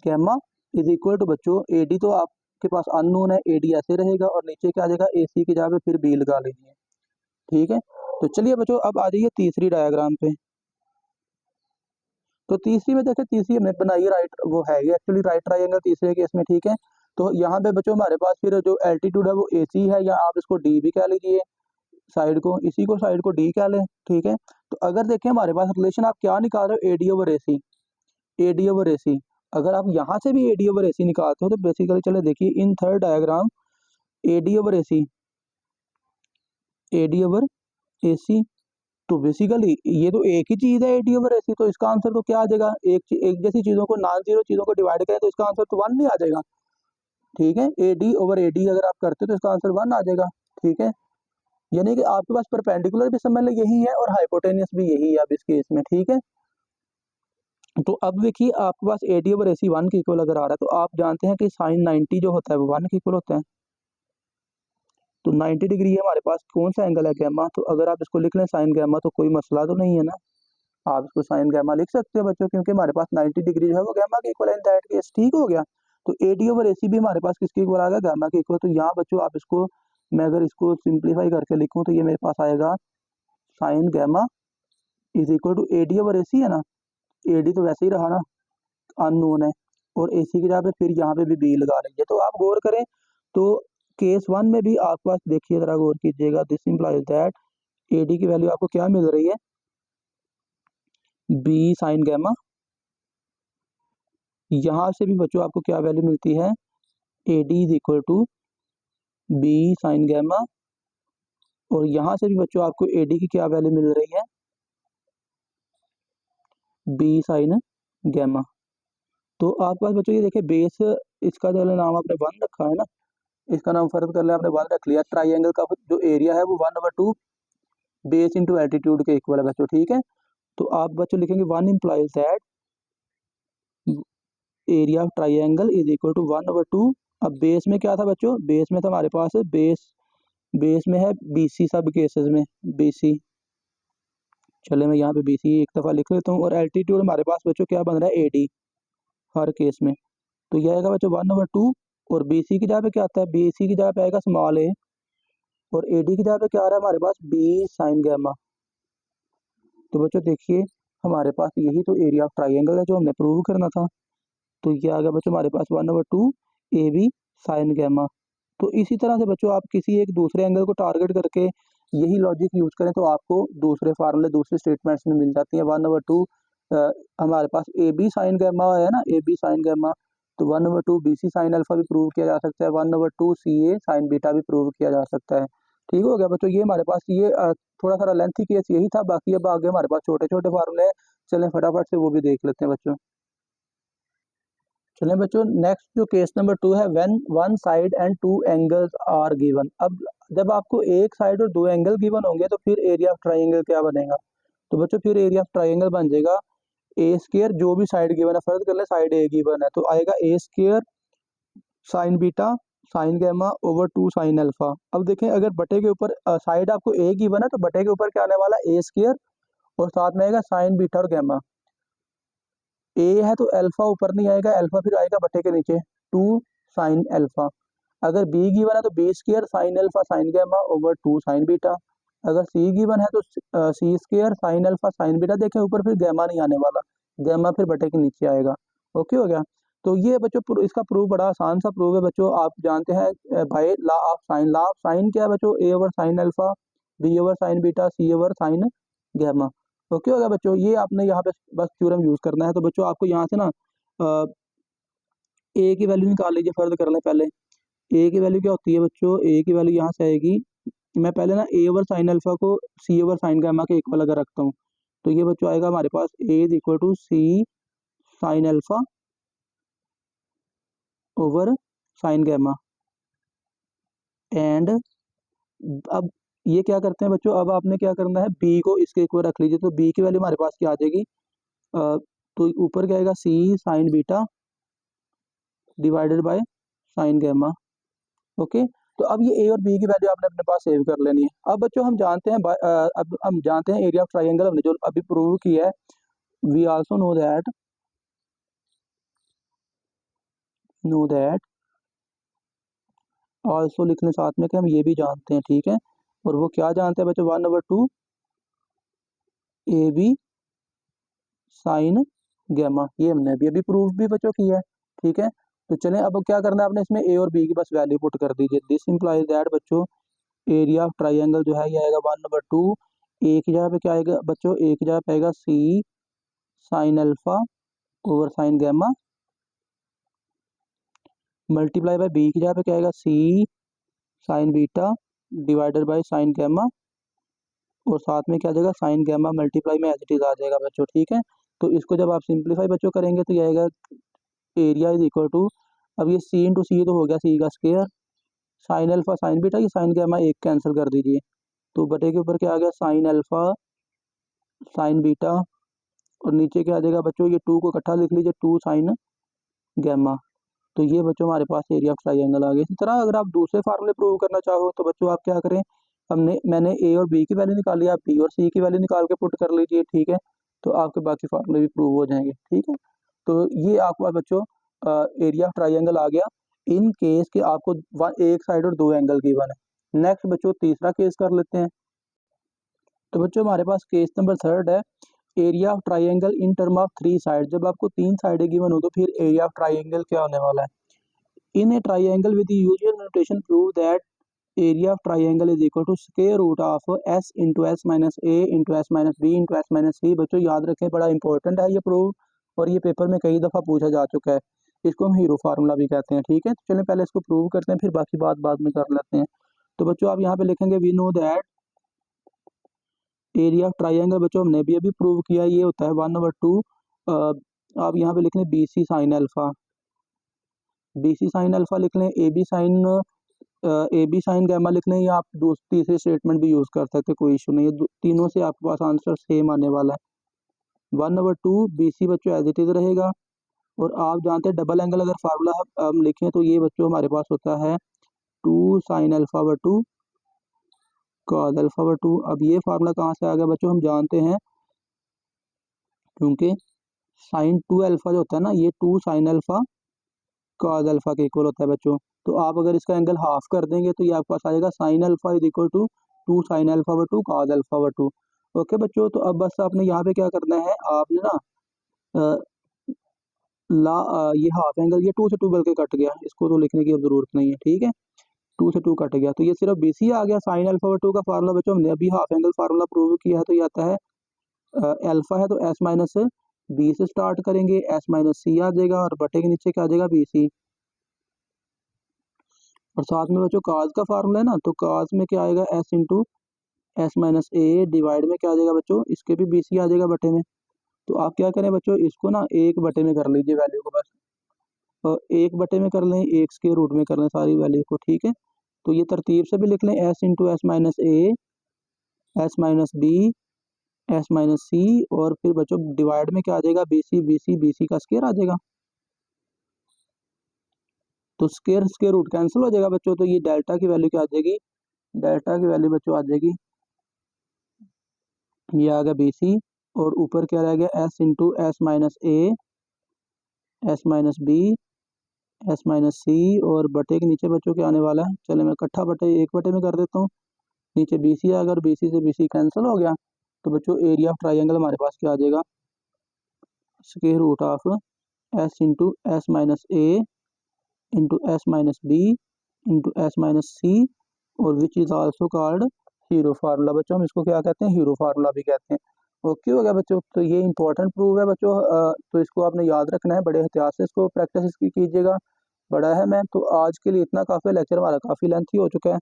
gamma is equal to बच्चों, ए डी तो आपके पास अननोन है, ए डी ऐसे रहेगा, और नीचे क्या आ जाएगा, ए सी की जगह पे फिर बी लगा लीजिए, ठीक है। तो चलिए बच्चों अब आ जाइए तीसरी डायग्राम पे। तो तीसरी में देखें, तीसरी हमने बनाई है राइट, वो है ये एक्चुअली राइट ट्राइंगल तीसरे केस में, ठीक है। तो यहाँ पे बच्चों हमारे पास फिर जो एल्टीट्यूड है वो ए सी है, या आप इसको डी भी कह लीजिए, साइड को, इसी को साइड को डी कह लें, ठीक है। तो अगर देखें हमारे पास रिलेशन आप क्या निकाल रहे हो, A D over A C, A D over A C. अगर आप यहाँ से भी ए डी ओवर ए सी निकालते हो तो बेसिकली चले देखिए in third diagram, A D over A C, A D over A C, तो बेसिकली ये तो एक ही चीज़ है, a D over A C. तो इसका आंसर तो क्या आ जाएगा, एक जैसी चीज़ों को, नॉन जीरो चीज़ों को डिवाइड करें तो इसका आंसर तो 1 भी आ जाएगा, ठीक है। A D over A D अगर आप करते हो तो इसका आंसर 1 आ जाएगा, ठीक है। यानी कि आपके पास परपेंडिकुलर भी समझ लो यही है, और हाइपोटेनियस भी यही है अब इस केस में, ठीक है। तो अब देखिए आपके पास ए डी ओवर ए सी 1 के इक्वल अगर आ रहा है, तो आप जानते हैं कि साइन 90 जो होता है वो 1 के इक्वल होता है। तो 90 डिग्री है हमारे पास, कौन सा एंगल है, गैमा। तो अगर आप इसको लिख लें साइन गैमा, तो कोई मसला तो नहीं है ना, आप इसको साइन गैमा लिख सकते हो बच्चों, क्योंकि हमारे पास 90 डिग्री जो है वो गैमा के इक्वल है, इन दैट केस, ठीक हो गया। तो ए डी ओवर ए सी भी हमारे पास किसके इक्वल आ गया, गैमा के इक्वल। तो यहाँ बच्चों आप इसको मैं अगर इसको सिंप्लीफाई करके लिखूँ तो ये मेरे पास आएगा sine gamma is equal to A D over A C है ना, ए डी तो वैसे ही रहा ना, अननोन है, और ए सी की जगह पे फिर यहाँ पे भी बी लगा लेंगे। तो आप गौर करें तो केस 1 में भी आपके पास, देखिए ज़रा गौर कीजिएगा, this implies that A D की वैल्यू आपको क्या मिल रही है, बी साइन गैमा। यहाँ से भी बच्चों आपको क्या वैल्यू मिलती है, a d is equal to b sine gamma, और यहाँ से भी बच्चों आपको ए डी की क्या वैल्यू मिल रही है, बी साइन गैमा। तो आपके पास बच्चों ये देखिए बेस, इसका जो नाम आपने 1 रखा है ना, इसका नाम फर्ज कर लिया आपने 1 रख लिया, ट्राइंगल का जो एरिया है वो 1/2 बेस इंटू एल्टीट्यूड के इक्वल है बच्चों, ठीक है। तो आप बच्चों लिखेंगे 1 implies that area of triangle is equal to 1/2। अब बेस में क्या था बच्चों, बेस में था हमारे पास बेस में है BC, सब केसेस में BC, चले मैं यहाँ पे BC एक दफ़ा लिख लेता हूँ, और एल्टीट्यूड हमारे पास बच्चों क्या बन रहा है, AD हर केस में। तो यह आएगा बच्चों 1/2, और BC की जगह पे क्या आता है, BC की जगह पे आएगा स्मॉल a, और AD की जगह पे क्या आ रहा है हमारे पास, B साइन गैमा। तो बच्चों देखिए हमारे पास यही तो एरिया ऑफ ट्राइंगल है जो हमने प्रूव करना था। तो ये आ गया बच्चों हमारे पास 1/2 AB साइन गैमा। तो इसी तरह से बच्चों आप किसी एक दूसरे एंगल को टारगेट करके यही लॉजिक यूज करें तो आपको दूसरे फार्मूले, दूसरे स्टेटमेंट्स में मिल जाती है। 1/2 हमारे पास ए बी साइन गैमा है ना, ए बी साइन गैमा, तो 1/2 BC साइन अल्फा भी प्रूव किया जा सकता है, 1/2 CA साइन बीटा भी प्रूव किया जा सकता है। ठीक हो गया बच्चों, ये हमारे पास ये थोड़ा सा लेंथी केस यही था, बाकी अब आगे हमारे पास छोटे छोटे फार्मूले हैं, चलें फटाफट से वो भी देख लेते हैं बच्चों। चलें बच्चों, नेक्स्ट जो केस नंबर 2 है, when one side and 2 angles are given. अब जब आपको एक साइड और 2 एंगल गिवन होंगे तो फिर एरिया ऑफ ट्राइंगल क्या बनेगा, तो बच्चों फिर एरिया ऑफ ट्राइंगल बन जाएगा ए स्क्वायर, जो भी साइड गिवन है, फर्ज कर ले साइड ए गिवन है तो आएगा A square sine beta sine gamma over 2 sine alpha. अब देखें अगर बटे के ऊपर साइड आपको ए गिवन है तो बटे के ऊपर क्या आने वाला है, ए स्क्वायर, और साथ में आएगा साइन बीटा और गैमा। ए है तो अल्फा ऊपर नहीं आएगा, अल्फा फिर आएगा बटे के नीचे 2 साइन अल्फा। अगर बी गिवन है तो B square sine alpha sine gamma over 2 sine beta. अगर सी गिवन है तो C square sine alpha sine beta, देखें ऊपर फिर गैमा नहीं आने वाला, गैमा फिर बटे के नीचे आएगा। ओके हो गया। तो ये बच्चों इसका प्रूफ बड़ा आसान सा प्रूफ है बच्चों, आप जानते हैं by law of sine. Law of sine क्या है बच्चों, A over sine alpha, B over sine beta, C over sine gamma. Okay हो गया बच्चों, ये आपने यहाँ पे बस थ्योरम यूज करना है। तो बच्चों आपको यहाँ से ना ए की वैल्यू निकाल लीजिए, फर्ज कर लें पहले। ए की वैल्यू क्या होती है बच्चों, ए की वैल्यू यहाँ से आएगी, मैं पहले ना ए ओवर साइन अल्फा को सी ओवर साइन गैमा के इक्वल अगर रखता हूँ तो ये बच्चों आएगा हमारे पास A is equal to C sine alpha over sine gamma. And अब ये क्या करते हैं बच्चों, अब आपने क्या करना है, बी को इसके इक्वल रख लीजिए, तो बी की वैल्यू हमारे पास क्या आ जाएगी, तो ऊपर क्या आएगा, C sine beta divided by sine gamma. Okay, तो अब ये ए और बी की वैल्यू आपने अपने पास सेव कर लेनी है। अब बच्चों हम जानते हैं अब हम जानते हैं एरिया ऑफ ट्राइंगल हमने जो अभी प्रूव किया है, we also know that also लिख लें साथ में कि हम ये भी जानते हैं, ठीक है। और वो क्या जानते हैं बच्चों, 1/2 ए बी साइन गैमा, ये हमने अभी प्रूफ भी बच्चों किया है, ठीक है। तो चलें अब क्या करना है, आपने इसमें ए और बी की बस वैल्यू पुट कर दीजिए। दिस इम्प्लाइज दैट बच्चों एरिया ऑफ ट्राइंगल जो है ये आएगा 1/2, ए की जगह पे क्या आएगा बच्चों, ए की जगह पे आएगा C sine alpha over sine gamma, multiply by B की जगह पे क्या आएगा, C sine beta divided by sine gamma, और साथ में क्या आ जाएगा, साइन गैमा मल्टीप्लाई में एज इट इज आ जाएगा बच्चों, ठीक है। तो इसको जब आप सिंप्लीफाई बच्चों करेंगे तो ये आएगा एरिया इज इक्वल टू, अब ये सी इंटू सी तो हो गया सी का square, sine alpha sine beta, ये साइन गैमा एक कैंसिल कर दीजिए, तो बटे के ऊपर क्या आ गया, साइन अल्फा साइन बीटा, और नीचे क्या आ जाएगा बच्चों, ये 2 को इकट्ठा लिख लीजिए, 2 साइन गैमा। तो ये बच्चों हमारे पास एरिया ऑफ ट्राइंगल आ गया। इसी तरह अगर आप दूसरे फार्मूले प्रूव करना चाहो तो बच्चों आप क्या करें, मैंने ए और बी की वैल्यू निकाली, आप बी और सी की वैल्यू निकाल के पुट कर लीजिए, ठीक है। तो आपके बाकी फार्मूले भी प्रूव हो जाएंगे, ठीक है। तो ये आपके पास बच्चों एरिया ऑफ ट्राइंगल आ गया इन केस के आपको एक साइड और 2 एंगल गिवन है। नेक्स्ट बच्चों तीसरा केस कर लेते हैं। तो बच्चों हमारे पास केस नंबर 3 है, area of triangle in term of 3 side. जब आपको 3 साइडें गिवन हो तो फिर एरिया ऑफ ट्राइंगल क्या होने वाला है। In a triangle with the usual notation prove that area of triangle is equal to square root of s into S minus A into S minus B into S minus C. बच्चों याद रखें, बड़ा important है ये prove, और ये paper में कई दफ़ा पूछा जा चुका है। इसको हम हीरो फार्मूला भी कहते हैं। ठीक है, तो चलिए पहले इसको प्रूव करते हैं, फिर बाकी बात बाद में कर लेते हैं। तो बच्चों आप यहाँ पे लिखेंगे we know that area of triangle. बच्चों हमने भी अभी प्रूव किया, ये होता है 1/2। आप यहाँ पे लिख लें b c sine alpha, b c sine alpha लिख लें, ए बी साइन गैमा लिख लें, या आप तीसरे स्टेटमेंट भी यूज़ कर सकते हैं, कोई इशू नहीं है। तीनों से आपके पास आंसर सेम आने वाला है। 1/2 बी सी बच्चों एज इट इज़ रहेगा। और आप जानते हैं डबल एंगल अगर फार्मूला हम लिखें तो ये बच्चों हमारे पास होता है 2 साइन अल्फा/2 कॉस अल्फा/2। अब ये फार्मूला कहाँ से आ गया बच्चों, हम जानते हैं क्योंकि साइन 2 अल्फा जो होता है ना, ये 2 साइन अल्फा कॉस अल्फा के इक्वल होता है बच्चों। तो आप अगर इसका एंगल हाफ कर देंगे तो ये आपके पास आएगा sine alpha is equal to 2 sine alpha cos alpha. Okay बच्चों, तो अब बस आपने यहाँ पे क्या करना है, आपने ना ये हाफ एंगल, ये 2 से 2 बल्कि कट गया, इसको तो लिखने की अब जरूरत नहीं है। ठीक है, 2 से 2 कट गया, तो ये सिर्फ बी सी आ गया। साइन अल्फा/2 का फार्मूला बच्चों हमने अभी हाफ एंगल फार्मूला प्रूव किया है, तो ये आता है अल्फा है तो एस माइनस बी से स्टार्ट करेंगे, एस माइनस सी आ जाएगा, और बटे के नीचे क्या आ जाएगा, बी सी। और साथ में बच्चों काज का फार्मूला है ना, तो काज में क्या आएगा, एस इंटू एस माइनस ए डिवाइड में क्या आ जाएगा बच्चों, इसके भी बी सी आ जाएगा बटे में। तो आप क्या करें बच्चों, इसको ना 1 बटे में कर लीजिए वैल्यू को, बस 1 बटे में कर लें, 1 स्क्वायर रूट में कर लें सारी वैल्यू को। ठीक है, तो ये तरतीब से भी लिख लें, s into S minus A, s minus B, S minus C, और फिर बच्चों डिवाइड में क्या आ जाएगा, B C, B C, B C का स्क्वायर आ जाएगा। तो स्क्वायर स्क्वायर रूट कैंसिल हो जाएगा बच्चों, तो ये डेल्टा की वैल्यू क्या आ जाएगी, डेल्टा की वैल्यू बच्चों आ जाएगी, ये आ गया बी सी, और ऊपर क्या रह गया, s into S minus A, s minus B, S minus C, और बटे के नीचे बच्चों क्या आने वाला है, चले मैं इकट्ठा बटे 1 बटे में कर देता हूँ। नीचे बी सी आएगा, और बी सी से बी सी कैंसिल हो गया, तो बच्चों एरिया ऑफ ट्राइंगल हमारे पास क्या आ जाएगा, square root of s into S minus A into S minus B into S minus C, और which is also called hero formula. बच्चों हम इसको क्या कहते हैं, हीरो फार्मूला भी कहते हैं। ओके हो गया बच्चों, तो ये इंपॉर्टेंट प्रूफ है बच्चों। तो इसको आपने याद रखना है, बड़े एहतियात से इसको प्रैक्टिस इसकी कीजिएगा, बड़ा है मैं। तो आज के लिए इतना काफ़ी, लेक्चर हमारा काफ़ी लेंथी हो चुका है,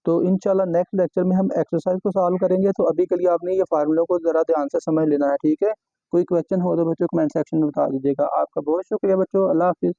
तो इंशाल्लाह नेक्स्ट लेक्चर में हम एक्सरसाइज को सॉल्व करेंगे। तो अभी के लिए आपने ये फार्मूलों को ज़रा ध्यान से समझ लेना है। ठीक है, कोई क्वेश्चन हो तो बच्चों कमेंट सेक्शन में बता दीजिएगा। आपका बहुत शुक्रिया बच्चों, अल्लाह हाफिज़।